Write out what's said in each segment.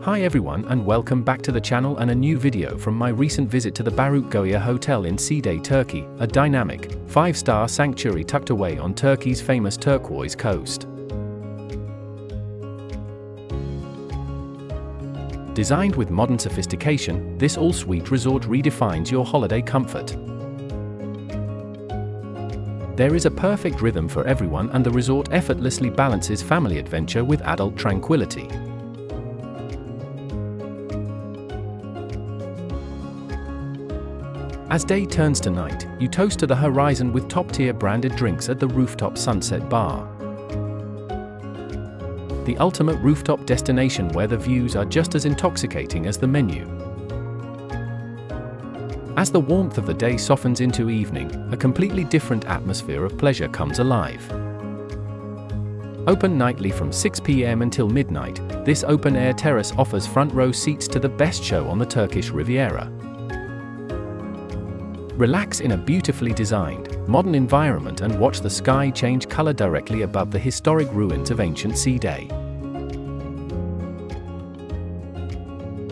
Hi everyone and welcome back to the channel and a new video from my recent visit to the Barut Goya Hotel in Side, Turkey, a dynamic, 5-star sanctuary tucked away on Turkey's famous turquoise coast. Designed with modern sophistication, this all-suite resort redefines your holiday comfort. There is a perfect rhythm for everyone and the resort effortlessly balances family adventure with adult tranquility. As day turns to night, you toast to the horizon with top-tier branded drinks at the rooftop Sunset Bar. The ultimate rooftop destination where the views are just as intoxicating as the menu. As the warmth of the day softens into evening, a completely different atmosphere of pleasure comes alive. Open nightly from 6 p.m. until midnight, this open-air terrace offers front-row seats to the best show on the Turkish Riviera. Relax in a beautifully designed, modern environment and watch the sky change color directly above the historic ruins of ancient Side.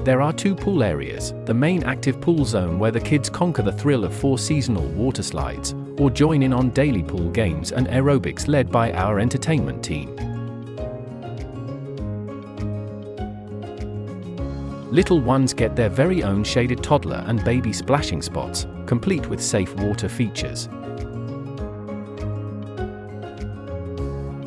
There are 2 pool areas, the main active pool zone where the kids conquer the thrill of 4 seasonal water slides, or join in on daily pool games and aerobics led by our entertainment team. Little ones get their very own shaded toddler and baby splashing spots, complete with safe water features.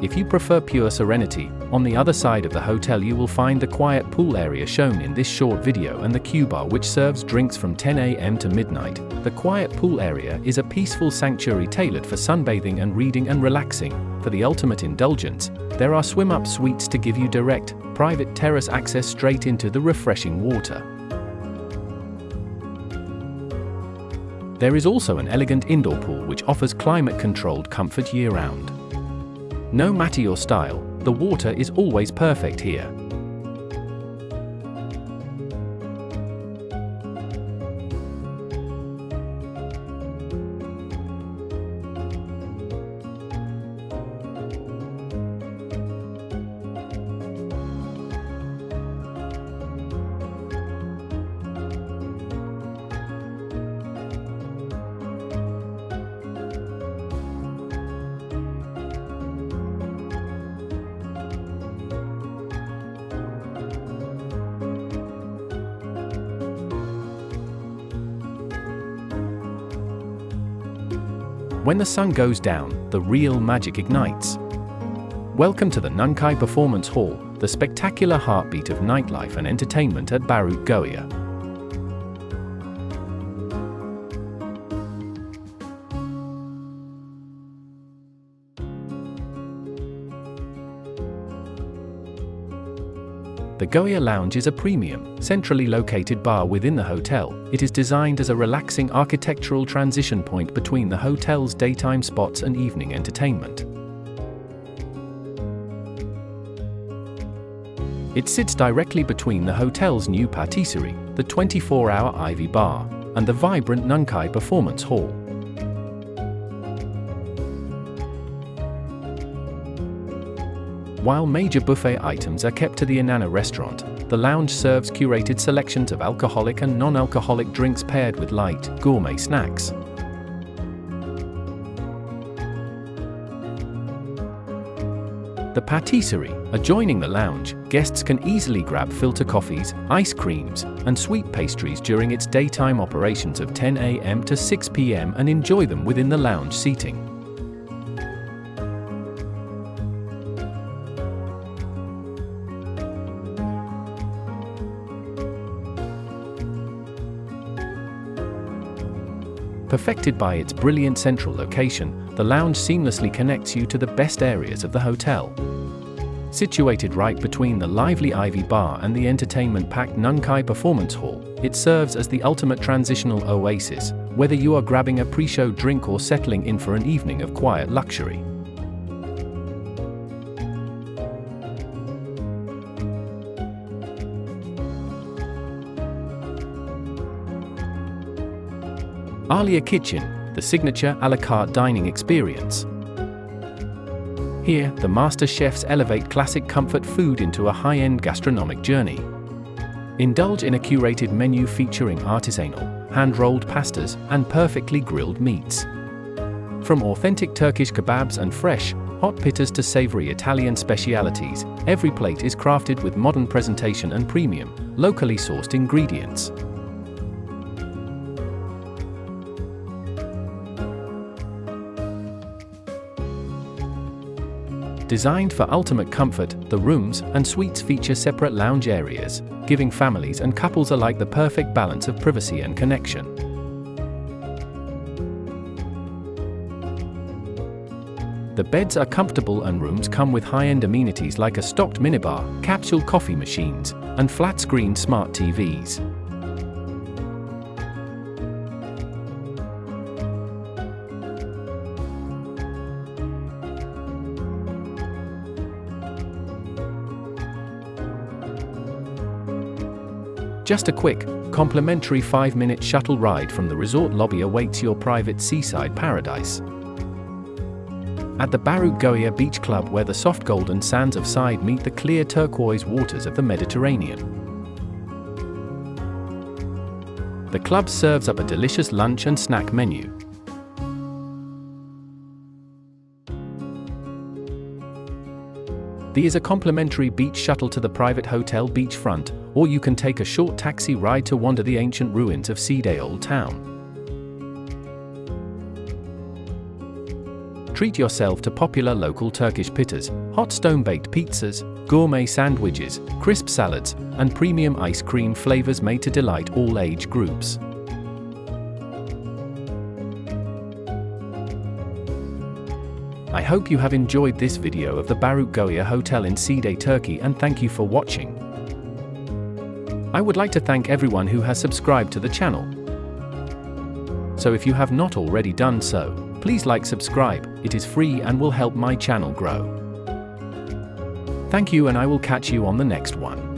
If you prefer pure serenity, on the other side of the hotel you will find the quiet pool area shown in this short video and the Q-bar which serves drinks from 10 a.m. to midnight. The quiet pool area is a peaceful sanctuary tailored for sunbathing and reading and relaxing. For the ultimate indulgence, there are swim-up suites to give you direct, private terrace access straight into the refreshing water. There is also an elegant indoor pool which offers climate-controlled comfort year-round. No matter your style, the water is always perfect here. When the sun goes down, the real magic ignites. Welcome to the Nunkai Performance Hall, the spectacular heartbeat of nightlife and entertainment at Barut Goia. The Goya Lounge is a premium, centrally located bar within the hotel. It is designed as a relaxing architectural transition point between the hotel's daytime spots and evening entertainment. It sits directly between the hotel's new patisserie, the 24-hour Ivy Bar, and the vibrant Nunkai Performance Hall. While major buffet items are kept to the Inanna restaurant, the lounge serves curated selections of alcoholic and non-alcoholic drinks paired with light, gourmet snacks. The patisserie, adjoining the lounge, guests can easily grab filter coffees, ice creams, and sweet pastries during its daytime operations of 10 a.m. to 6 p.m. and enjoy them within the lounge seating. Perfected by its brilliant central location, the lounge seamlessly connects you to the best areas of the hotel. Situated right between the lively Ivy Bar and the entertainment-packed Nunkai Performance Hall, it serves as the ultimate transitional oasis, whether you are grabbing a pre-show drink or settling in for an evening of quiet luxury. Olea Kitchen, the signature a la carte dining experience. Here, the master chefs elevate classic comfort food into a high-end gastronomic journey. Indulge in a curated menu featuring artisanal, hand-rolled pastas and perfectly grilled meats. From authentic Turkish kebabs and fresh, hot pittas to savory Italian specialities, every plate is crafted with modern presentation and premium, locally sourced ingredients. Designed for ultimate comfort, the rooms and suites feature separate lounge areas, giving families and couples alike the perfect balance of privacy and connection. The beds are comfortable and rooms come with high-end amenities like a stocked minibar, capsule coffee machines, and flat-screen smart TVs. Just a quick, complimentary 5-minute shuttle ride from the resort lobby awaits your private seaside paradise. At the Barut GOIA Beach Club, where the soft golden sands of Side meet the clear turquoise waters of the Mediterranean. The club serves up a delicious lunch and snack menu. There is a complimentary beach shuttle to the private hotel beachfront, or you can take a short taxi ride to wander the ancient ruins of Side Old Town. Treat yourself to popular local Turkish pittas, hot stone-baked pizzas, gourmet sandwiches, crisp salads, and premium ice cream flavors made to delight all age groups. I hope you have enjoyed this video of the Barut GOIA Hotel in Side, Turkey, and thank you for watching. I would like to thank everyone who has subscribed to the channel. So if you have not already done so, please subscribe, it is free and will help my channel grow. Thank you, and I will catch you on the next one.